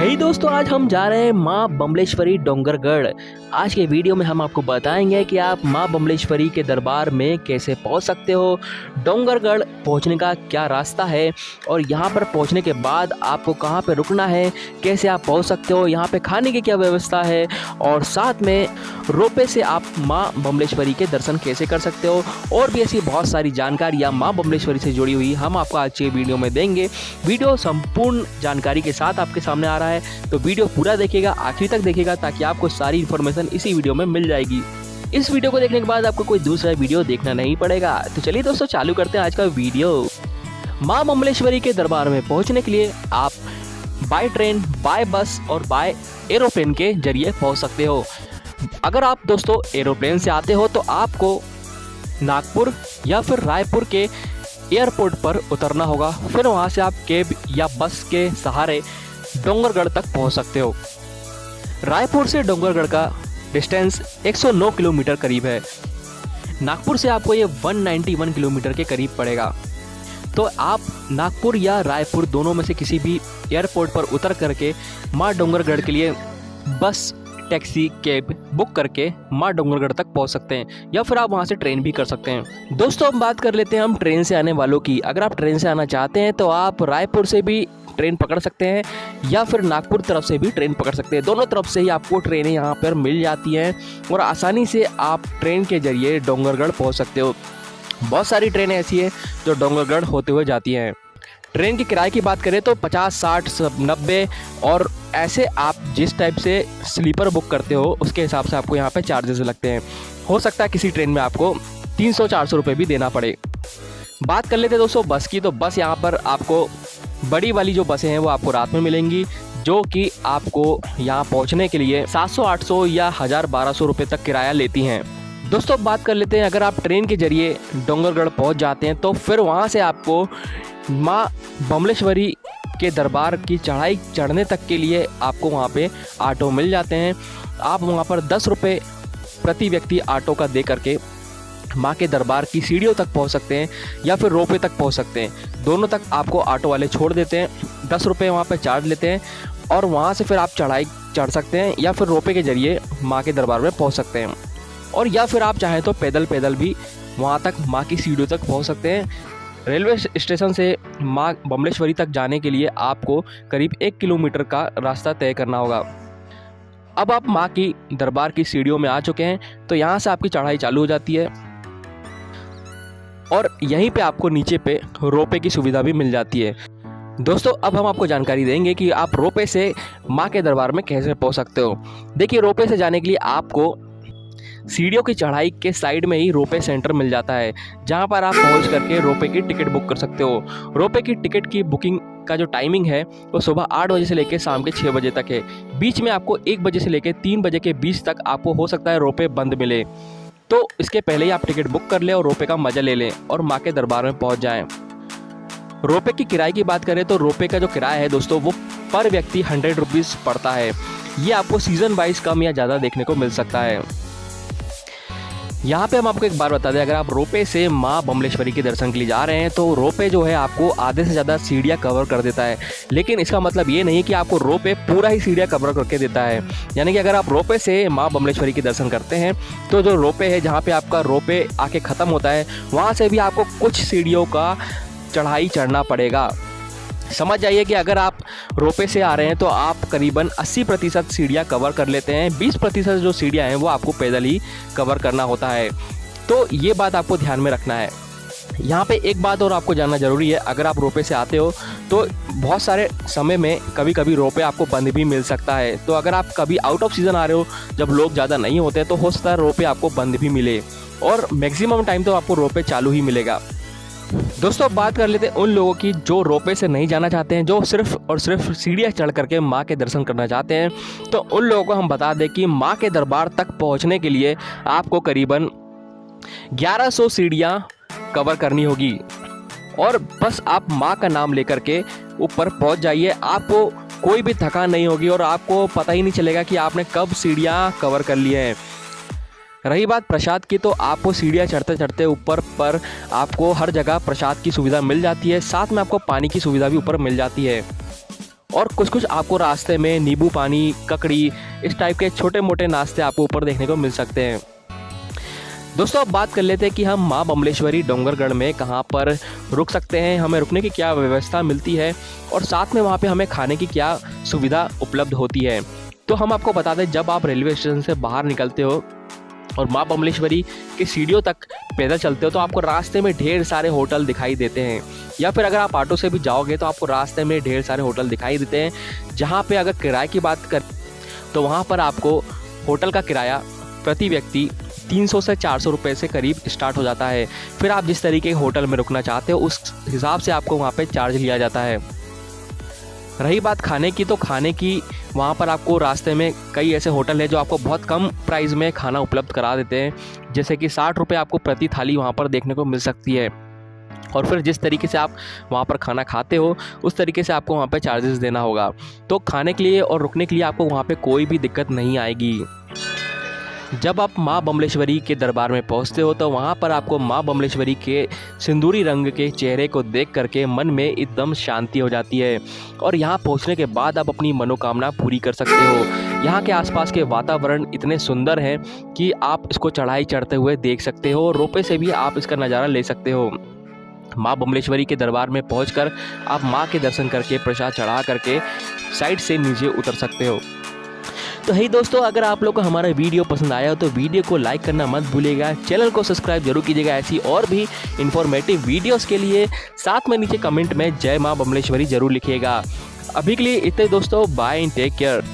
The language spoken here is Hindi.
हे दोस्तों, आज हम जा रहे हैं माँ बमलेश्वरी डोंगरगढ़। आज के वीडियो में हम आपको बताएंगे कि आप माँ बमलेश्वरी के दरबार में कैसे पहुंच सकते हो, डोंगरगढ़ पहुंचने का क्या रास्ता है और यहाँ पर पहुंचने के बाद आपको कहाँ पे रुकना है, कैसे आप पहुंच सकते हो, यहाँ पे खाने की क्या व्यवस्था है और साथ में रोपे से आप माँ बमलेश्वरी के दर्शन कैसे कर सकते हो। और भी ऐसी बहुत सारी जानकारियाँ माँ बमलेश्वरी से जुड़ी हुई हम आपको आज के वीडियो में देंगे। वीडियो संपूर्ण जानकारी के साथ आपके सामने आ रहा है, तो वीडियो पूरा देखिएगा, आखिरी तक देखिएगा ताकि आपको सारी इन्फॉर्मेशन इसी वीडियो में मिल जाएगी। इस वीडियो को देखने के बाद आपको कोई दूसरा वीडियो देखना नहीं पड़ेगा। तो चलिए दोस्तों, चालू करते हैं आज का वीडियो। माँ बमलेश्वरी के दरबार में पहुंचने के लिए आप बाय ट्रेन, बाय बस और बाय एरोप्लेन के जरिए पहुंच सकते हो। अगर आप दोस्तों एरोप्लेन से आते हो तो आपको नागपुर या फिर रायपुर के एयरपोर्ट पर उतरना होगा, फिर वहां से आप कैब या बस के सहारे डोंगरगढ़ तक पहुंच सकते हो। रायपुर से डोंगरगढ़ का डिस्टेंस 109 किलोमीटर करीब है। नागपुर से आपको ये 191 किलोमीटर के करीब पड़ेगा। तो आप नागपुर या रायपुर दोनों में से किसी भी एयरपोर्ट पर उतर करके माँ डोंगरगढ़ के लिए बस, टैक्सी, कैब बुक करके माँ डोंगरगढ़ तक पहुंच सकते हैं, या फिर आप वहां से ट्रेन भी कर सकते हैं। दोस्तों, अब बात कर लेते हैं हम ट्रेन से आने वालों की। अगर आप ट्रेन से आना चाहते हैं तो आप रायपुर से भी ट्रेन पकड़ सकते हैं या फिर नागपुर तरफ से भी ट्रेन पकड़ सकते हैं। दोनों तरफ से ही आपको ट्रेनें यहाँ पर मिल जाती हैं और आसानी से आप ट्रेन के जरिए डोंगरगढ़ पहुँच सकते हो। बहुत सारी ट्रेनें ऐसी हैं जो डोंगरगढ़ होते हुए जाती हैं। ट्रेन की किराए की बात करें तो 50, 60, 90 और ऐसे आप जिस टाइप से स्लीपर बुक करते हो उसके हिसाब से आपको यहाँ पे चार्जेस लगते हैं। हो सकता है किसी ट्रेन में आपको 300-400 रुपये भी देना पड़े। बात कर लेते हैं दोस्तों बस की। तो बस यहाँ पर आपको बड़ी वाली जो बसें हैं वो आपको रात में मिलेंगी, जो कि आपको यहाँ पहुँचने के लिए 700-800 या 1000-1200 रुपये तक किराया लेती हैं। दोस्तों, बात कर लेते हैं अगर आप ट्रेन के जरिए डोंगरगढ़ पहुँच जाते हैं तो फिर वहाँ से आपको माँ बमलेश्वरी के दरबार की चढ़ाई चढ़ने तक के लिए आपको वहाँ पे ऑटो मिल जाते हैं। आप वहाँ पर 10 रुपये प्रति व्यक्ति ऑटो का दे करके माँ के दरबार की सीढ़ियों तक पहुँच सकते हैं या फिर रोपे तक पहुँच सकते हैं। दोनों तक आपको ऑटो वाले छोड़ देते हैं, 10 रुपये वहाँ पे चार्ज लेते हैं और वहाँ से फिर आप चढ़ाई चढ़ सकते हैं या फिर रोपे के जरिए माँ के दरबार में पहुँच सकते हैं। और या फिर आप चाहें तो पैदल भी वहाँ तक माँ की सीढ़ियों तक पहुँच सकते हैं। रेलवे स्टेशन से माँ बमलेश्वरी तक जाने के लिए आपको करीब 1 किलोमीटर का रास्ता तय करना होगा। अब आप माँ की दरबार की सीढ़ियों में आ चुके हैं, तो यहाँ से आपकी चढ़ाई चालू हो जाती है और यहीं पे आपको नीचे पे रोपे की सुविधा भी मिल जाती है। दोस्तों, अब हम आपको जानकारी देंगे कि आप रोपे से माँ के दरबार में कैसे पहुँच सकते हो। देखिए, रोपे से जाने के लिए आपको सीढ़ियों की चढ़ाई के साइड में ही रोपे सेंटर मिल जाता है, जहां पर आप पहुंच करके रोपे की टिकट बुक कर सकते हो। रोपे की टिकट की बुकिंग का जो टाइमिंग है वो सुबह 8 बजे से लेकर शाम के 6 बजे तक है। बीच में आपको 1 बजे से लेकर 3 बजे के बीच तक आपको हो सकता है रोपे बंद मिले, तो इसके पहले ही आप टिकट बुक कर लें और रोपे का मजा ले लें और माँ के दरबार में पहुँच जाएँ। रोपे की किराए की बात करें तो रोपे का जो किराया है दोस्तों वो पर व्यक्ति 100 रुपीज़ पड़ता है। ये आपको सीज़न वाइज कम या ज़्यादा देखने को मिल सकता है। यहाँ पे हम आपको एक बार बता दें, अगर आप रोपे से माँ बमलेश्वरी के दर्शन के लिए जा रहे हैं तो रोपे जो है आपको आधे से ज़्यादा सीढ़ियाँ कवर कर देता है, लेकिन इसका मतलब ये नहीं कि आपको रोपे पूरा ही सीढ़ियाँ कवर करके देता है। यानी कि अगर आप रोपे से माँ बमलेश्वरी के दर्शन करते हैं तो जो रोपे है जहाँ पे आपका रोपे आके ख़त्म होता है वहाँ से भी आपको कुछ सीढ़ियों का चढ़ाई चढ़ना पड़ेगा। समझ जाइए कि अगर आप रोपे से आ रहे हैं तो आप करीबन 80% सीढ़ियाँ कवर कर लेते हैं, 20% जो सीढ़ियाँ हैं वो आपको पैदल ही कवर करना होता है। तो ये बात आपको ध्यान में रखना है। यहाँ पे एक बात और आपको जानना ज़रूरी है, अगर आप रोपे से आते हो तो बहुत सारे समय में कभी कभी रोपे आपको बंद भी मिल सकता है। तो अगर आप कभी आउट ऑफ सीज़न आ रहे हो, जब लोग ज़्यादा नहीं होते, तो हो सकता है रोपे आपको बंद भी मिले और मैक्सिमम टाइम तो आपको रोपे चालू ही मिलेगा। दोस्तों, बात कर लेते हैं उन लोगों की जो रोपे से नहीं जाना चाहते हैं, जो सिर्फ और सिर्फ सीढ़ियाँ चढ़ करके माँ के दर्शन करना चाहते हैं। तो उन लोगों को हम बता दें कि माँ के दरबार तक पहुँचने के लिए आपको करीबन 1100 सीढ़ियाँ कवर करनी होगी और बस आप माँ का नाम लेकर के ऊपर पहुँच जाइए। आपको कोई भी थकान नहीं होगी और आपको पता ही नहीं चलेगा कि आपने कब सीढ़ियाँ कवर कर ली हैं। रही बात प्रसाद की, तो आपको सीढ़ियाँ चढ़ते चढ़ते ऊपर पर आपको हर जगह प्रसाद की सुविधा मिल जाती है, साथ में आपको पानी की सुविधा भी ऊपर मिल जाती है। और कुछ कुछ आपको रास्ते में नींबू पानी, ककड़ी, इस टाइप के छोटे मोटे नाश्ते आपको ऊपर देखने को मिल सकते हैं। दोस्तों अब बात कर लेते हैं कि हम माँ बमलेश्वरी डोंगरगढ़ में कहाँ पर रुक सकते हैं, हमें रुकने की क्या व्यवस्था मिलती है और साथ में वहाँ पे हमें खाने की क्या सुविधा उपलब्ध होती है। तो हम आपको बता दें, जब आप रेलवे स्टेशन से बाहर निकलते हो और माँ बमलेश्वरी की सीढ़ियों तक पैदल चलते हो तो आपको रास्ते में ढेर सारे होटल दिखाई देते हैं, या फिर अगर आप ऑटो से भी जाओगे तो आपको रास्ते में ढेर सारे होटल दिखाई देते हैं। जहाँ पे अगर किराए की बात कर तो वहाँ पर आपको होटल का किराया प्रति व्यक्ति 300 से 400 रुपये से करीब स्टार्ट हो जाता है। फिर आप जिस तरीके के होटल में रुकना चाहते हो उस हिसाब से आपको वहाँ पे चार्ज लिया जाता है। रही बात खाने की, तो खाने की वहाँ पर आपको रास्ते में कई ऐसे होटल हैं जो आपको बहुत कम प्राइस में खाना उपलब्ध करा देते हैं, जैसे कि 60 रुपये आपको प्रति थाली वहाँ पर देखने को मिल सकती है। और फिर जिस तरीके से आप वहाँ पर खाना खाते हो उस तरीके से आपको वहाँ पे चार्जेस देना होगा। तो खाने के लिए और रुकने के लिए आपको वहाँ पे कोई भी दिक्कत नहीं आएगी। जब आप माँ बमलेश्वरी के दरबार में पहुँचते हो तो वहाँ पर आपको माँ बमलेश्वरी के सिंदूरी रंग के चेहरे को देख करके मन में एकदम शांति हो जाती है और यहाँ पहुँचने के बाद आप अपनी मनोकामना पूरी कर सकते हो। यहाँ के आसपास के वातावरण इतने सुंदर हैं कि आप इसको चढ़ाई चढ़ते हुए देख सकते हो, रोपे से भी आप इसका नज़ारा ले सकते हो। माँ बमलेश्वरी के दरबार में पहुंचकर आप माँ के दर्शन करके प्रसाद चढ़ा करके साइड से नीचे उतर सकते हो। तो हे दोस्तों, अगर आप लोग को हमारा वीडियो पसंद आया हो तो वीडियो को लाइक करना मत भूलिएगा, चैनल को सब्सक्राइब जरूर कीजिएगा ऐसी और भी इन्फॉर्मेटिव वीडियोस के लिए। साथ में नीचे कमेंट में जय माँ बमलेश्वरी जरूर लिखिएगा। अभी के लिए इतने दोस्तों, बाय एंड टेक केयर।